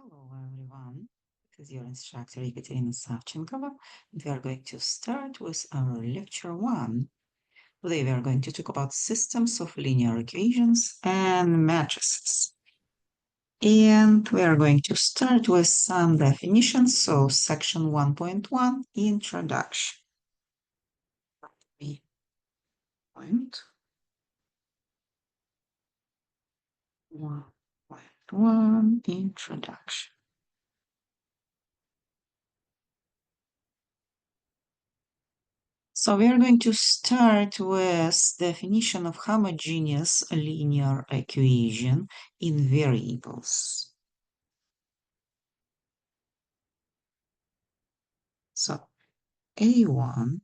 Hello everyone, this is your instructor Ekaterina Savchenkova, and we are going to start with our lecture 1. Today we are going to talk about systems of linear equations and matrices. And we are going to start with some definitions, so section 1.1, Introduction. Point 1.1, Introduction. So we are going to start with definition of homogeneous linear equation in variables. So a1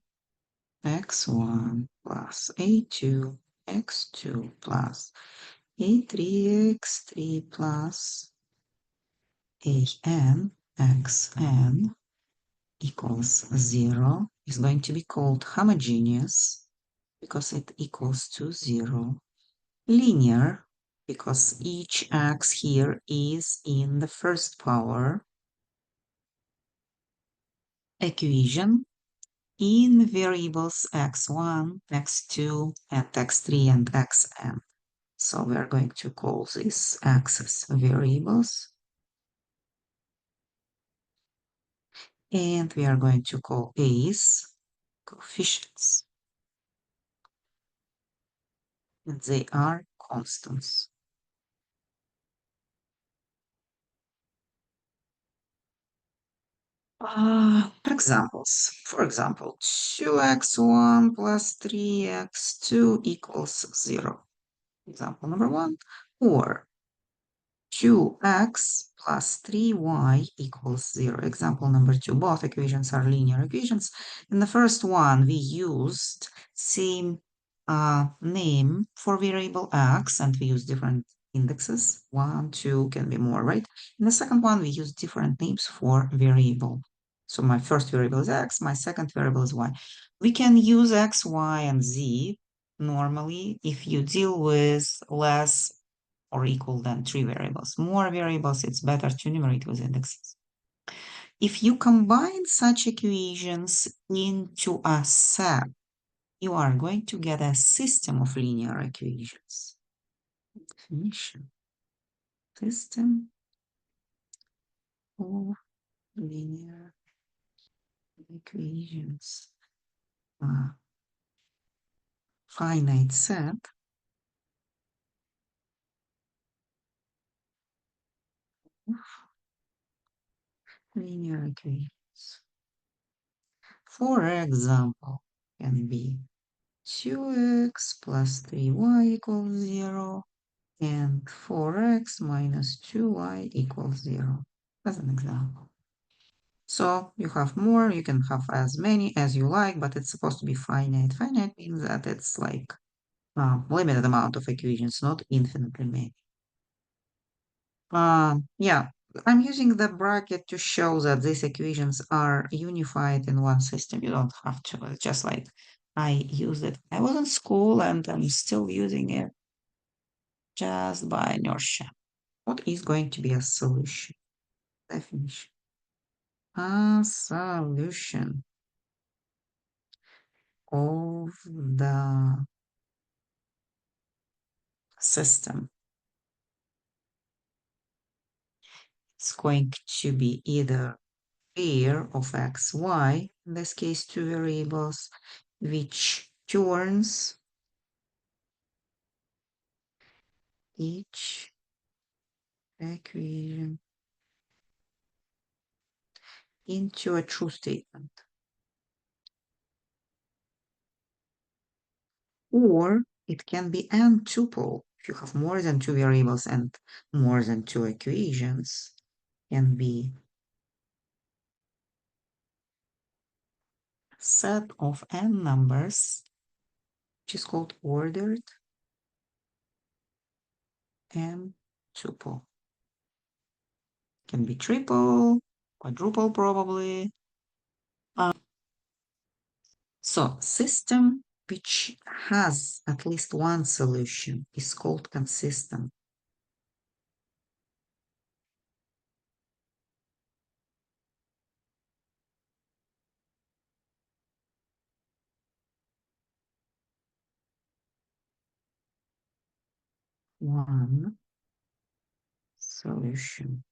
x1 plus a2 x2 plus a3 x3 plus an xn equals 0 is going to be called homogeneous because it equals to 0. Linear, because each x here is in the first power. Equation in variables x1, x2, and x3, and xn. So we are going to call these x's variables. And we are going to call a's coefficients. And they are constants. Examples. For example, 2x1 plus 3x2 equals 0. Example number 1. Or 2x plus 3y equals 0. Example number 2. Both equations are linear equations. In the first one, we used same name for variable x, and we use different indexes. 1, 2 can be more, right? In the second one, we use different names for variable. So my first variable is x, my second variable is y. We can use x, y, and z normally if you deal with less or equal than 3 variables. More variables, it's better to enumerate with indexes. If you combine such equations into a set, you are going to get a system of linear equations. Definition. System of linear equations. A finite set of linear equations. For example, can be 2x plus 3y equals 0, and 4x minus 2y equals 0, as an example. So you have more, you can have as many as you like, but it's supposed to be finite. Finite means that it's like a limited amount of equations, not infinitely many. Yeah, I'm using the bracket to show that these equations are unified in one system. You don't have to, it's just like I used it. I was in school and I'm still using it just by inertia. What is going to be a solution? Definition. A solution of the system is going to be either pair of x, y, in this case two variables, which turns each equation into a true statement. Or it can be n tuple. If you have more than two variables and more than two equations, can be a set of n numbers, which is called ordered n tuple. Can be triple, quadruple probably. So system which has at least one solution is called consistent. one solution.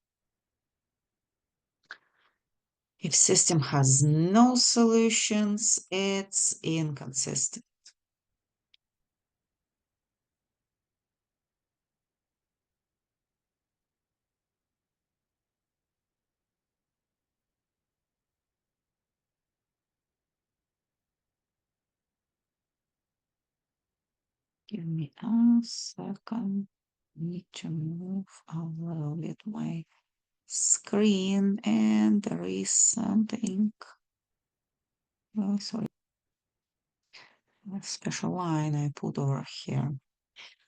If system has no solutions, it's inconsistent. Give me a second. Need to move a little bit my screen, and there is something. Oh, sorry, a special line I put over here.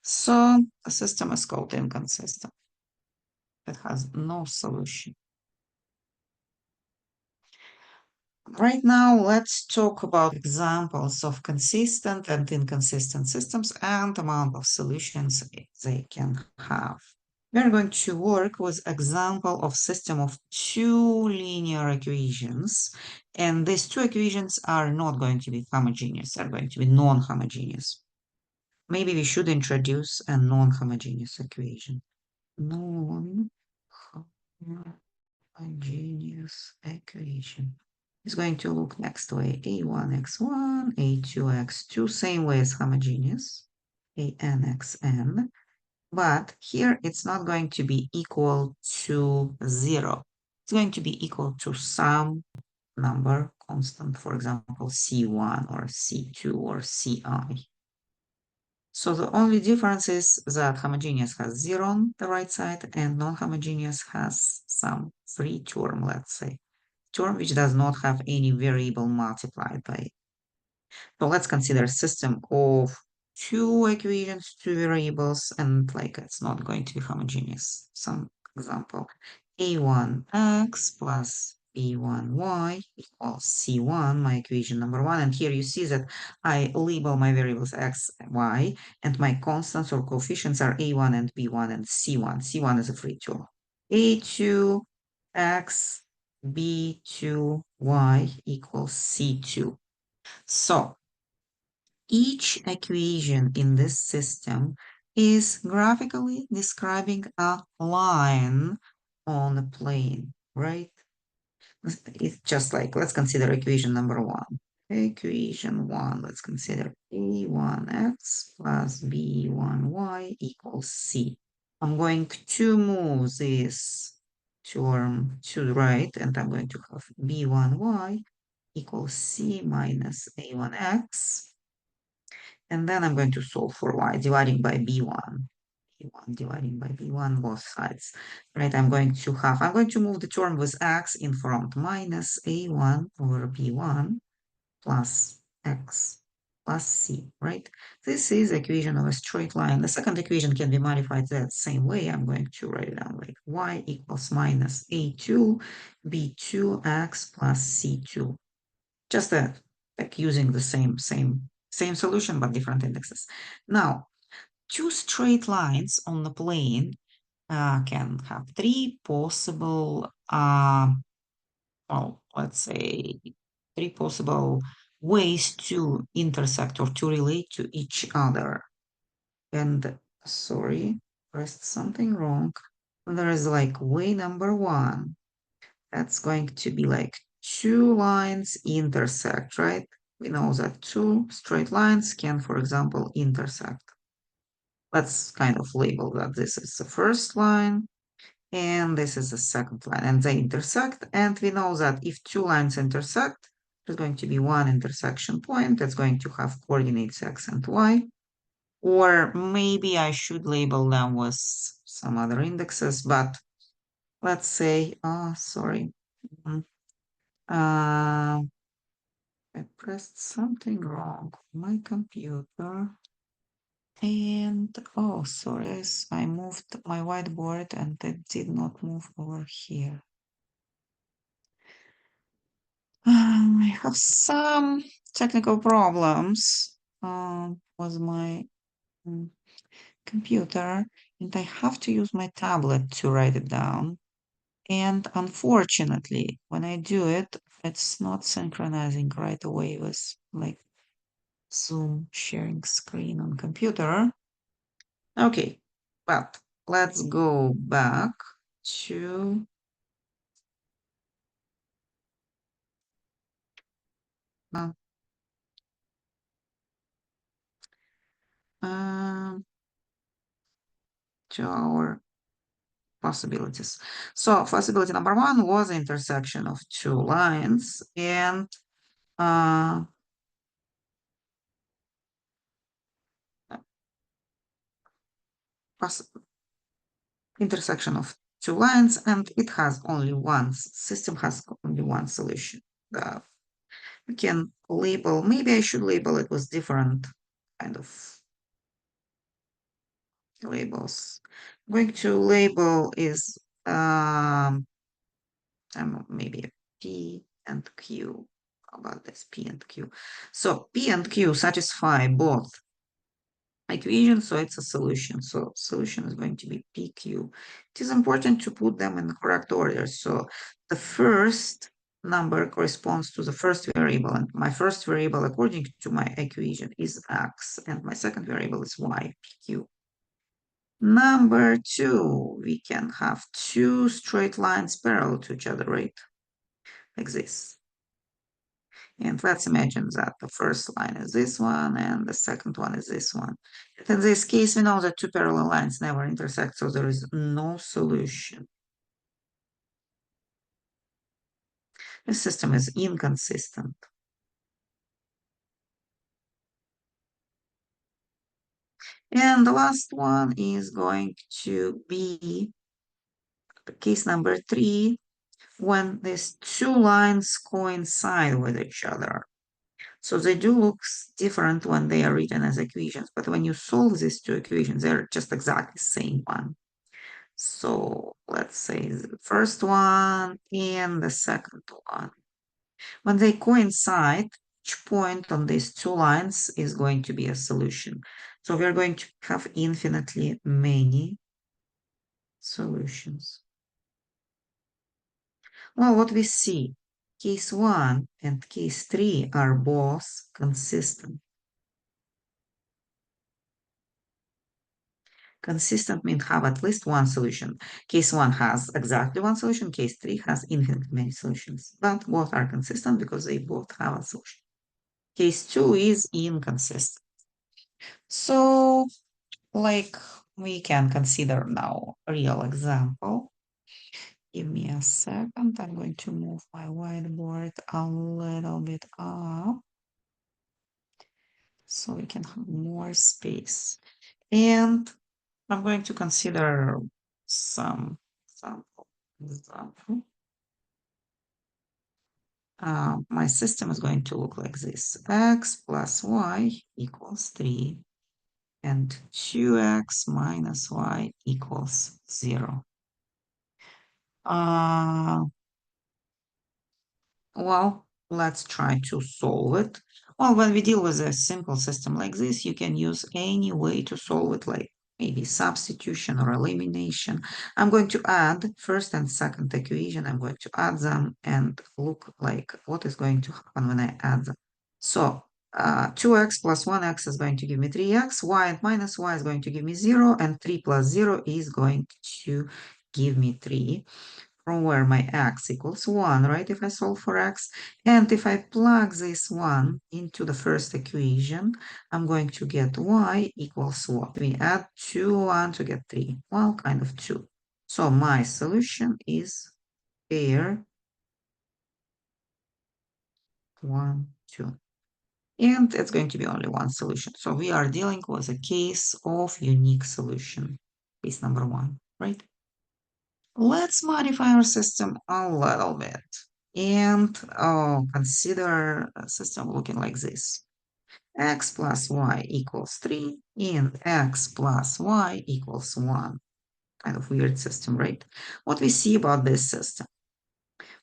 So the system is called inconsistent. It has no solution. Right now, let's talk about examples of consistent and inconsistent systems and amount of solutions they can have. We're going to work with example of system of two linear equations, and these two equations are not going to be homogeneous, they're going to be non-homogeneous. Maybe we should introduce a non-homogeneous equation. Non-homogeneous equation is going to look next way. A1x1, A2x2, same way as homogeneous, ANXN. But here it's not going to be equal to 0. It's going to be equal to some number constant, for example, C1 or C2 or Ci. So the only difference is that homogeneous has 0 on the right side and non-homogeneous has some free term, let's say, term which does not have any variable multiplied by it. So let's consider a system of two equations, two variables, and like it's not going to be homogeneous. Some example, a1x plus b1y equals c1, my equation number one. And here you see that I label my variables x, y, and my constants or coefficients are a1 and b1 and c1. c1 is a free term. a2x b2y equals c2. So each equation in this system is graphically describing a line on a plane, right? It's just like, let's consider equation number one. Equation one, let's consider a1x plus b1y equals c. I'm going to move this term to the right, and I'm going to have b1y equals c minus a1x. And then I'm going to solve for y, dividing by b1. b1 dividing by b1, both sides, right? I'm going to move the term with x in front, minus a1 over b1 plus x plus c, right? This is equation of a straight line. The second equation can be modified that same way. I'm going to write it down like y equals minus a2 b2x plus c2. Just like using the same solution but different indexes. Now, two straight lines on the plane can have three possible, well, let's say three possible ways to intersect or to relate to each other. And sorry, pressed something wrong. There is like way number one. That's going to be like two lines intersect, right? We know that two straight lines can, for example, intersect. Let's kind of label that this is the first line and this is the second line, and they intersect. And we know that if two lines intersect, there's going to be one intersection point that's going to have coordinates x and y. Or maybe I should label them with some other indexes, but let's say, oh, sorry. Mm, Uh, I pressed something wrong on my computer. And oh, sorry, I moved my whiteboard and it did not move over here. I have some technical problems with my computer, and I have to use my tablet to write it down. And unfortunately, when I do it, it's not synchronizing right away with like Zoom sharing screen on computer. Okay, But let's go back to uh, um, to our possibilities. So possibility number one was the intersection of two lines, and uh, poss intersection of two lines, and it has only one system has only one solution. Uh, we can label. Maybe I should label it with different kind of labels. I'm going to label is maybe P and Q. How about this P and Q? So P and Q satisfy both equation, so it's a solution. So solution is going to be PQ. It is important to put them in the correct order. So the first number corresponds to the first variable, and my first variable according to my equation is x, and my second variable is y, PQ. Number two, we can have two straight lines parallel to each other, right? Like this. And let's imagine that the first line is this one and the second one is this one. In this case, we know that two parallel lines never intersect, so there is no solution. The system is inconsistent. And the last one is going to be case number three, when these two lines coincide with each other. So they do look different when they are written as equations, but when you solve these two equations, they're just exactly the same one. So let's say the first one and the second one. When they coincide, each point on these two lines is going to be a solution. So we're going to have infinitely many solutions. Well, what we see, case one and case three are both consistent. Consistent means have at least one solution. Case one has exactly one solution. Case three has infinitely many solutions. But both are consistent because they both have a solution. Case two is inconsistent. So, like, we can consider now a real example. Give me a second. I'm going to move my whiteboard a little bit up so we can have more space. And I'm going to consider some example. My system is going to look like this. X plus y equals 3 and 2x minus y equals 0. Uh, well, let's try to solve it. Well, when we deal with a simple system like this, you can use any way to solve it, like maybe substitution or elimination. I'm going to add first and second equation. I'm going to add them and look like what is going to happen when I add them. So 2x plus 1x is going to give me 3x, y and minus y is going to give me 0, and 3 plus 0 is going to give me 3, from where my x equals 1, right, if I solve for x. And if I plug this 1 into the first equation, I'm going to get y equals what? We add 2, 1 to get 3. Well, kind of 2. So my solution is pair 1, 2. And it's going to be only one solution. So we are dealing with a case of unique solution, case number one, right? Let's modify our system a little bit and consider a system looking like this. X plus y equals 3 and x plus y equals 1. Kind of weird system, right? What we see about this system?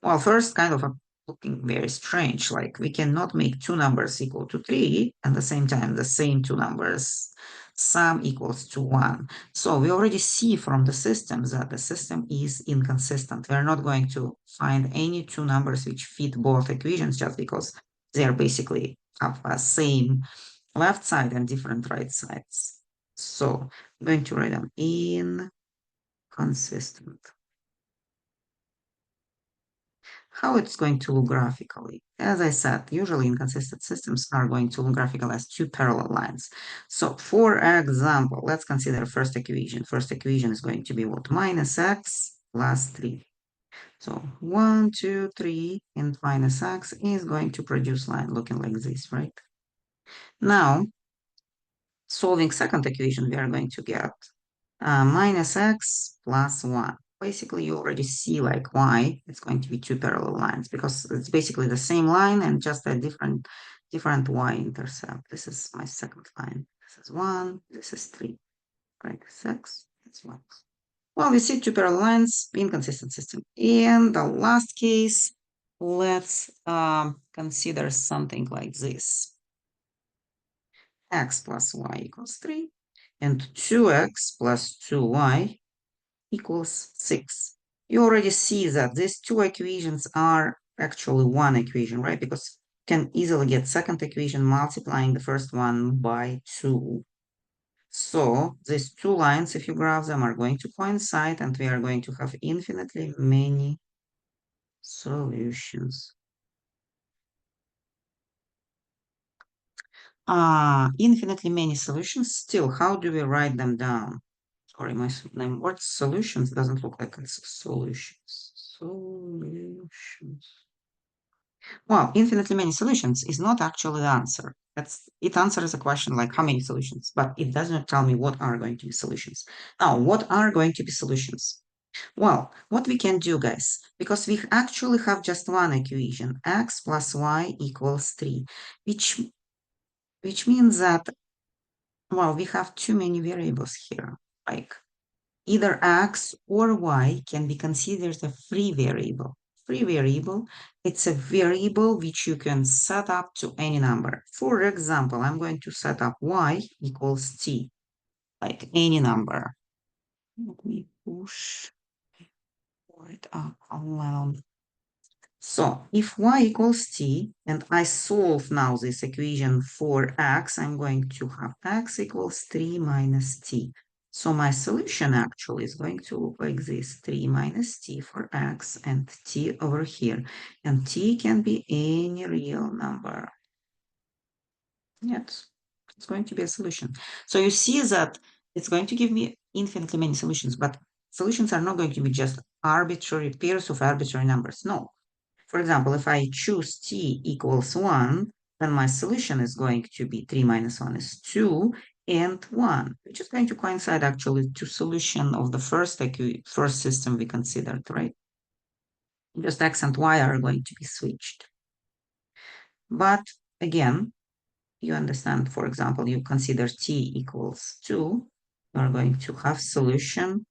Well, first, kind of looking very strange. Like we cannot make two numbers equal to 3 and at the same time the same two numbers sum equals to 1. So we already see from the system that the system is inconsistent. We're not going to find any two numbers which fit both equations just because they're basically have a same left side and different right sides. So I'm going to write them inconsistent. How it's going to look graphically? As I said, usually inconsistent systems are going to look graphical as two parallel lines. So for example, let's consider first equation. First equation is going to be what? Minus x plus 3. So 1, 2, 3, and minus x is going to produce line looking like this, right? Now, solving second equation, we are going to get minus x plus 1. Basically, you already see like why it's going to be two parallel lines because it's basically the same line and just a different y-intercept. This is my second line. This is 1, this is 3, right? 6, it's 1. Well, we see two parallel lines, inconsistent system. In the last case, let's consider something like this. X plus y equals 3 and 2x plus 2y equals 6. You already see that these two equations are actually one equation, right? Because you can easily get second equation multiplying the first one by 2. So these two lines, if you graph them, are going to coincide and we are going to have infinitely many solutions. Infinitely many solutions. Still, how do we write them down? Sorry, my name word solutions doesn't look like it's solutions. Solutions. Well, infinitely many solutions is not actually the answer. It answers a question like how many solutions, but it does not tell me what are going to be solutions. Now, what are going to be solutions? Well, what we can do, guys, because we actually have just one equation, x plus y equals 3, which means that, well, we have too many variables here. Like either x or y can be considered a free variable. Free variable, it's a variable which you can set up to any number. For example, I'm going to set up y equals t, like any number. Let me push it up alone. So if y equals t, and I solve now this equation for x, I'm going to have x equals 3 minus t. So my solution actually is going to look like this, 3 minus t for x and t over here. And t can be any real number. Yes, it's going to be a solution. So you see that it's going to give me infinitely many solutions, but solutions are not going to be just arbitrary pairs of arbitrary numbers. No, for example, if I choose t equals 1, then my solution is going to be 3 minus 1 is 2 and 1, which is going to coincide actually to solution of the first system we considered, right? Just x and y are going to be switched. But again, you understand, for example, you consider t equals 2, you're going to have solution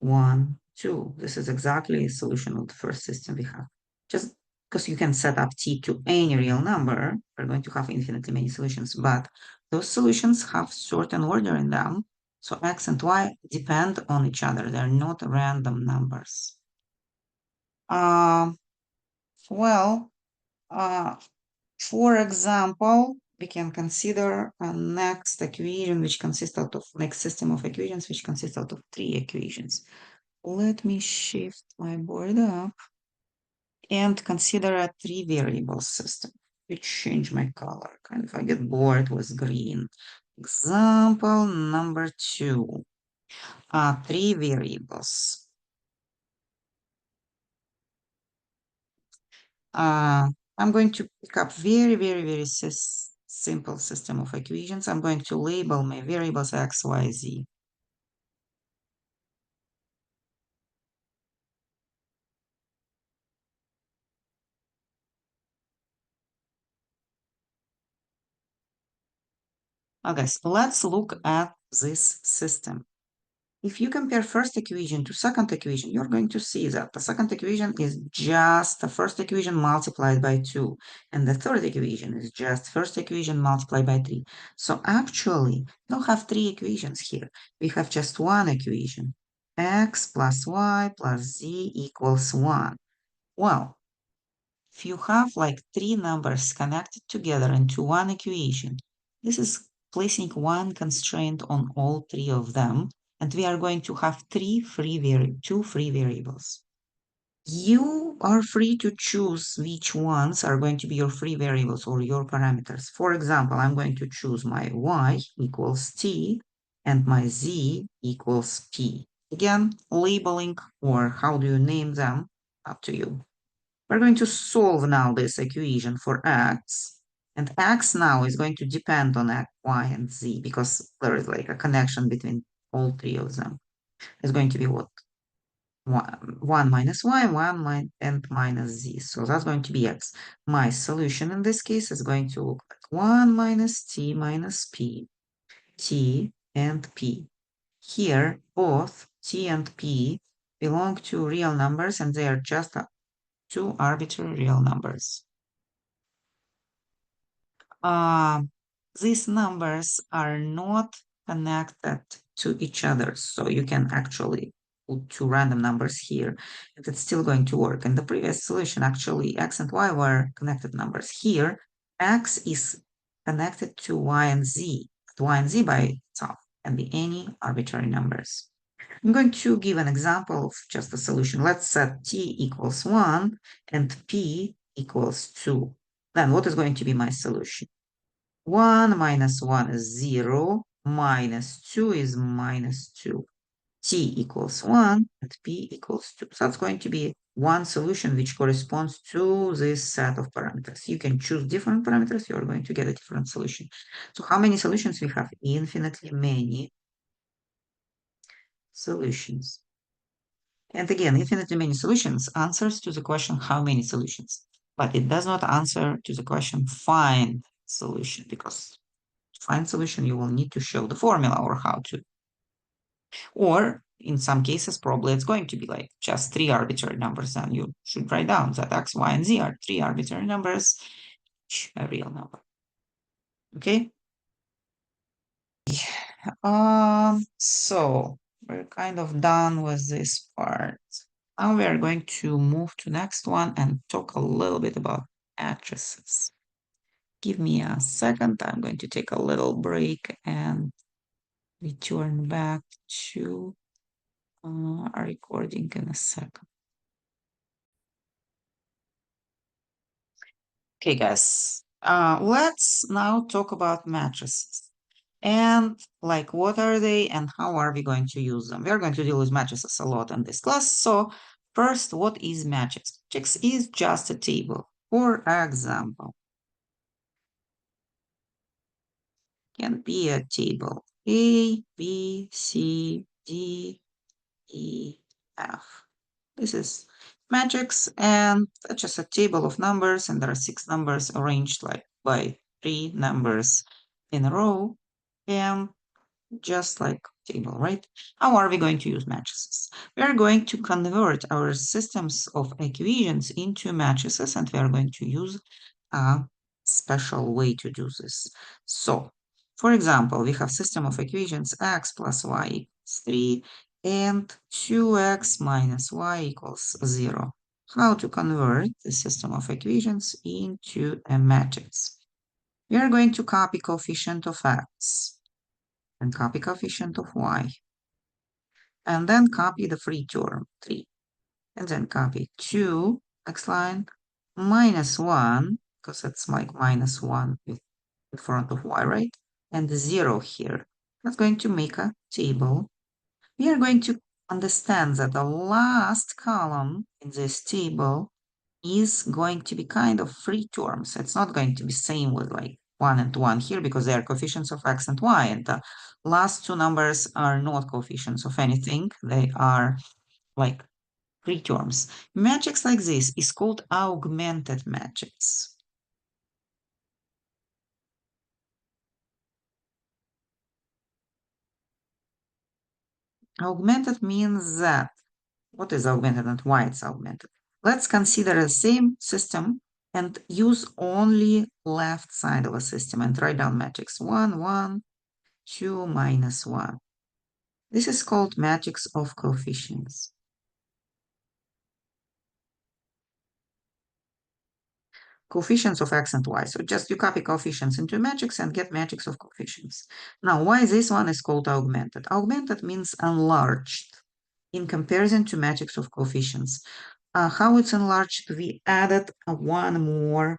1, 2. This is exactly a solution of the first system we have. Just because you can set up t to any real number, we're going to have infinitely many solutions, but those solutions have certain order in them. So x and y depend on each other. They're not random numbers. Um, well, uh, for example, we can consider a next equation which consists out of next system of equations which consists out of three equations. Let me shift my board up and consider a three variable system. Which change my color. Kind of I get bored with green. Example number 2. Three variables. I'm going to pick up very simple system of equations. I'm going to label my variables x, y, z. Okay, so let's look at this system. If you compare first equation to second equation, you're going to see that the second equation is just the first equation multiplied by 2. And the third equation is just first equation multiplied by 3. So actually, we don't have three equations here. We have just one equation. X plus y plus z equals 1. Well, if you have like three numbers connected together into one equation, this is placing one constraint on all three of them, and we are going to have two free variables. You are free to choose which ones are going to be your free variables or your parameters. For example, I'm going to choose my y equals t and my z equals p. Again, labeling or how do you name them, up to you. We're going to solve now this equation for x. And x now is going to depend on x, y, and z because there is like a connection between all three of them. It's going to be what? 1 minus y, 1 and minus z. So that's going to be x. My solution in this case is going to look like 1 minus t minus p, t and p. Here, both t and p belong to real numbers and they are just two arbitrary real numbers. uh, these numbers are not connected to each other. So you can actually put two random numbers here and it's still going to work. In the previous solution, actually, x and y were connected numbers. Here, x is connected to y and z. But y and z by itself can be any arbitrary numbers. I'm going to give an example of just a solution. Let's set t equals 1 and p equals 2. Then what is going to be my solution? 1 minus 1 is 0, minus 2 is minus 2. T equals 1 and P equals 2. So that's going to be one solution which corresponds to this set of parameters. You can choose different parameters, you're going to get a different solution. So how many solutions we have? Infinitely many solutions. And again, infinitely many solutions answers to the question how many solutions, but it does not answer to the question find solution because to find solution you will need to show the formula or how to. Or in some cases, probably it's going to be like just three arbitrary numbers, and you should write down that x, y, and z are three arbitrary numbers, each a real number. Okay. So we're kind of done with this part. Now we are going to move to next one and talk a little bit about matrices. Give me a second. I'm going to take a little break and return back to our recording in a second. Okay, guys, let's now talk about matrices and like what are they and how are we going to use them. We're going to deal with matrices a lot in this class. So first, what is matrix? Matrix is just a table. For example, can be a table A, B, C, D, E, F. This is matrix, and that's just a table of numbers, and there are 6 numbers arranged like by 3 numbers in a row, and just like table, right? How are we going to use matrices? We are going to convert our systems of equations into matrices, and we are going to use a special way to do this. So, for example, we have system of equations x plus y equals 3 and 2x minus y equals 0. How to convert the system of equations into a matrix? We are going to copy coefficient of x and copy coefficient of y, and then copy the free term 3, and then copy 2, next line, minus 1, because it's like minus 1 in front of y, right? And 0 here. That's going to make a table. We are going to understand that the last column in this table is going to be kind of free terms. It's not going to be same with like 1 and 1 here because they are coefficients of x and y, and the last 2 numbers are not coefficients of anything. They are like free terms. Matrix like this is called augmented matrix. Augmented means that, what is augmented and why it's augmented? Let's consider the same system and use only left side of a system and write down matrix 1, 1, 2, minus 1. This is called matrix of coefficients. coefficients of x and y. So just you copy coefficients into a matrix and get matrix of coefficients. Now, why this one is called augmented? Augmented means enlarged in comparison to matrix of coefficients. How it's enlarged? We added one more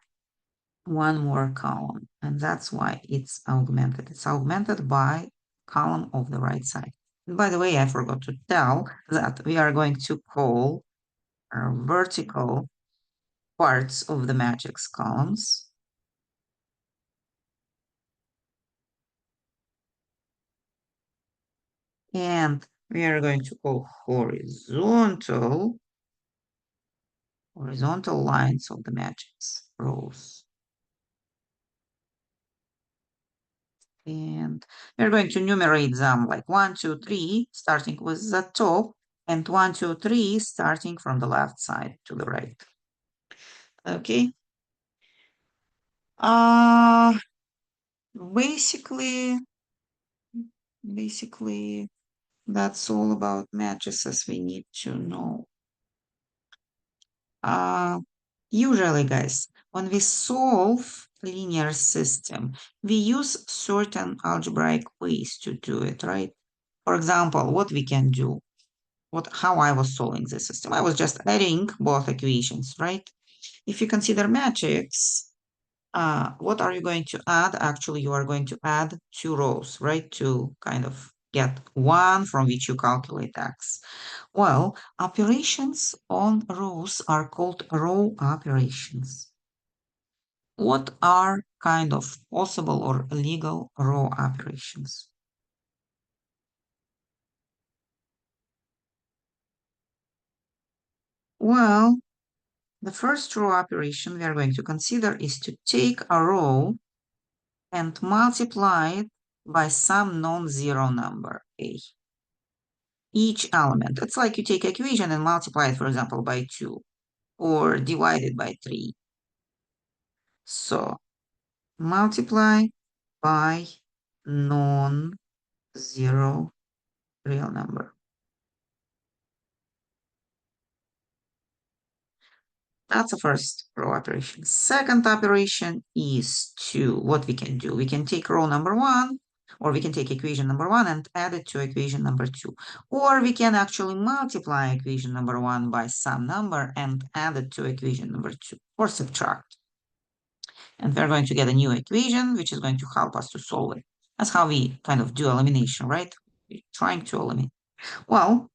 column, and that's why it's augmented. It's augmented by column of the right side. And by the way, I forgot to tell that we are going to call our vertical parts of the matrix columns. And we are going to call horizontal lines of the matrix rows. And we're going to numerate them like 1, 2, 3, starting with the top, and 1, 2, 3, starting from the left side to the right. Okay. Uh, basically, basically, that's all about matrices we need to know. Usually, guys, when we solve linear system, we use certain algebraic ways to do it, right? For example, what we can do, how I was solving the system. I was just adding both equations, right? If you consider matrix, what are you going to add? Actually, you are going to add two rows, right? To kind of get one from which you calculate x. Well, operations on rows are called row operations. What are kind of possible or legal row operations? Well, the first row operation we are going to consider is to take a row and multiply it by some non-zero number, A. Each element. It's like you take equation and multiply it, for example, by 2 or divide it by 3. So multiply by non-zero real number. That's the first row operation. Second operation is what we can do. We can take row number 1, or we can take equation number 1 and add it to equation number 2. Or we can actually multiply equation number 1 by some number and add it to equation number 2, or subtract. And we're going to get a new equation, which is going to help us to solve it. That's how we kind of do elimination, right? We're trying to eliminate. Well,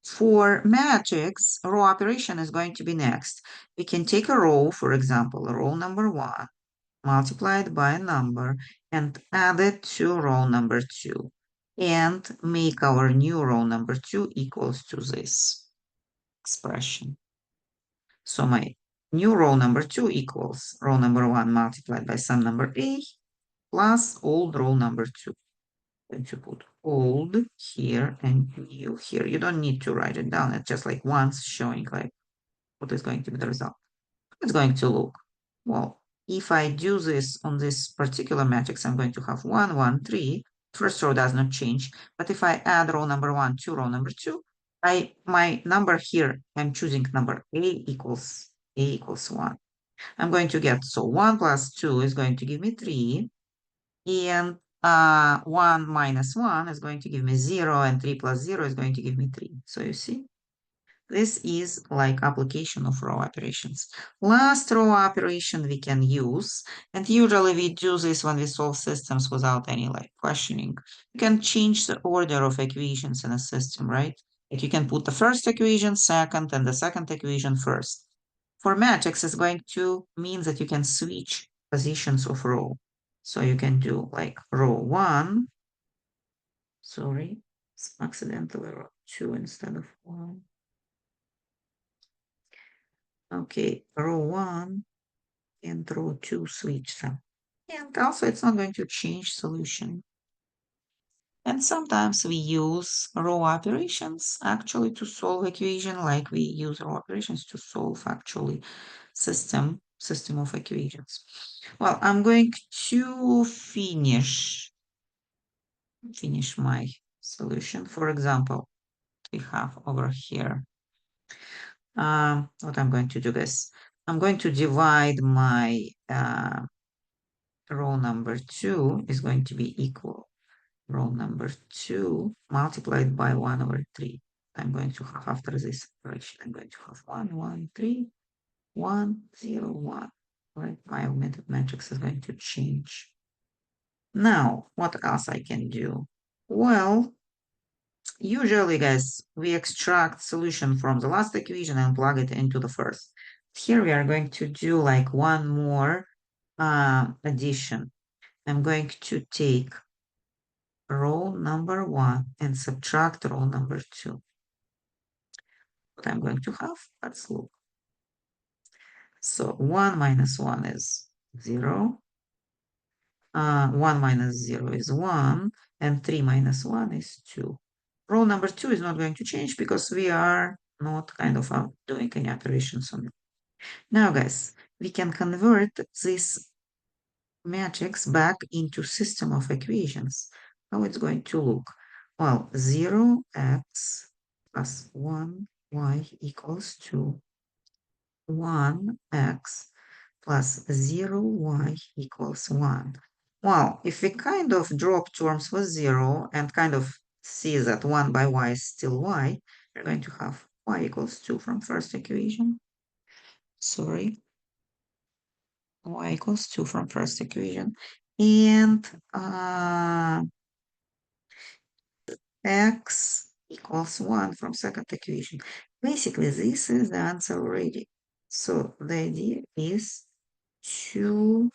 for matrix, row operation is going to be next. We can take a row, for example, row number 1, multiplied by a number, and add it to row number 2, and make our new row number 2 equals to this expression. So my new row number 2 equals row number 1 multiplied by some number A plus old row number 2. Going to put old here and new here. You don't need to write it down. It's just like once showing like what is going to be the result. It's going to look, well, if I do this on this particular matrix, I'm going to have 1, 1, 3. First row does not change. But if I add row number 1 to row number 2, my number here, I'm choosing number A equals 1. I'm going to get, so 1 plus 2 is going to give me 3. And 1 minus 1 is going to give me 0, and 3 plus 0 is going to give me 3. So you see, this is like application of row operations. Last row operation we can use, and usually we do this when we solve systems without any like questioning. You can change the order of equations in a system, right? Like you can put the first equation second and the second equation first. For matrix, it's going to mean that you can switch positions of row. So you can do like row 1, sorry, it's accidentally row 2 instead of 1. Okay, row 1 and row 2 switch them. And also it's not going to change solution. And sometimes we use row operations actually to solve equation, like we use row operations to solve actually system of equations. Well, I'm going to finish my solution. For example, we have over here, what I'm going to do is I'm going to divide my row number 2 is going to be equal row number 2 multiplied by 1 over 3. I'm going to have after this operation, I'm going to have 1, 1, 3, 1, 0, 1. Right? My augmented matrix is going to change. Now, what else I can do? Well, usually, guys, we extract solution from the last equation and plug it into the first. Here we are going to do like one more addition. I'm going to take row number 1 and subtract row number 2. What I'm going to have, let's look. So 1 minus 1 is 0. 1 minus 0 is 1, and 3 minus 1 is 2. Row number 2 is not going to change because we are not kind of doing any operations on it. Now, guys, we can convert this matrix back into system of equations. How it's going to look? Well, 0x plus 1y equals to 1x plus 0y equals 1. Well, if we kind of drop terms with 0 and kind of see that 1 by y is still y, we're going to have y equals 2 from first equation. Sorry, y equals 2 from first equation. And x equals 1 from second equation. Basically, this is the answer already. So the idea is to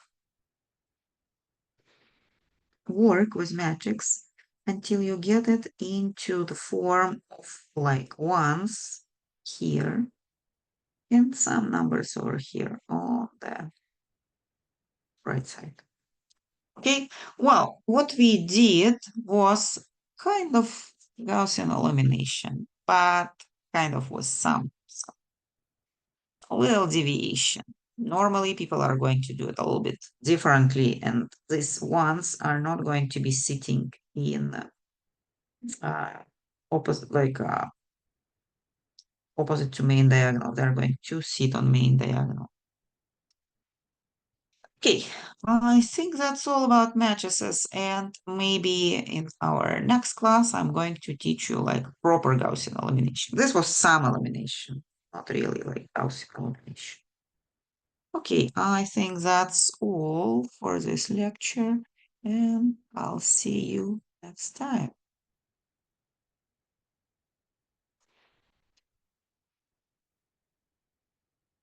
work with matrix until you get it into the form of like ones here and some numbers over here on the right side. Okay, well, what we did was kind of Gaussian elimination, but kind of with some little deviation. Normally, people are going to do it a little bit differently, and these ones are not going to be sitting in uh, opposite, like opposite to main diagonal. They're going to sit on main diagonal. Okay, I think that's all about matrices, and maybe in our next class, I'm going to teach you like proper Gaussian elimination. This was some elimination, not really like Gaussian elimination. Okay, I think that's all for this lecture, and I'll see you next time.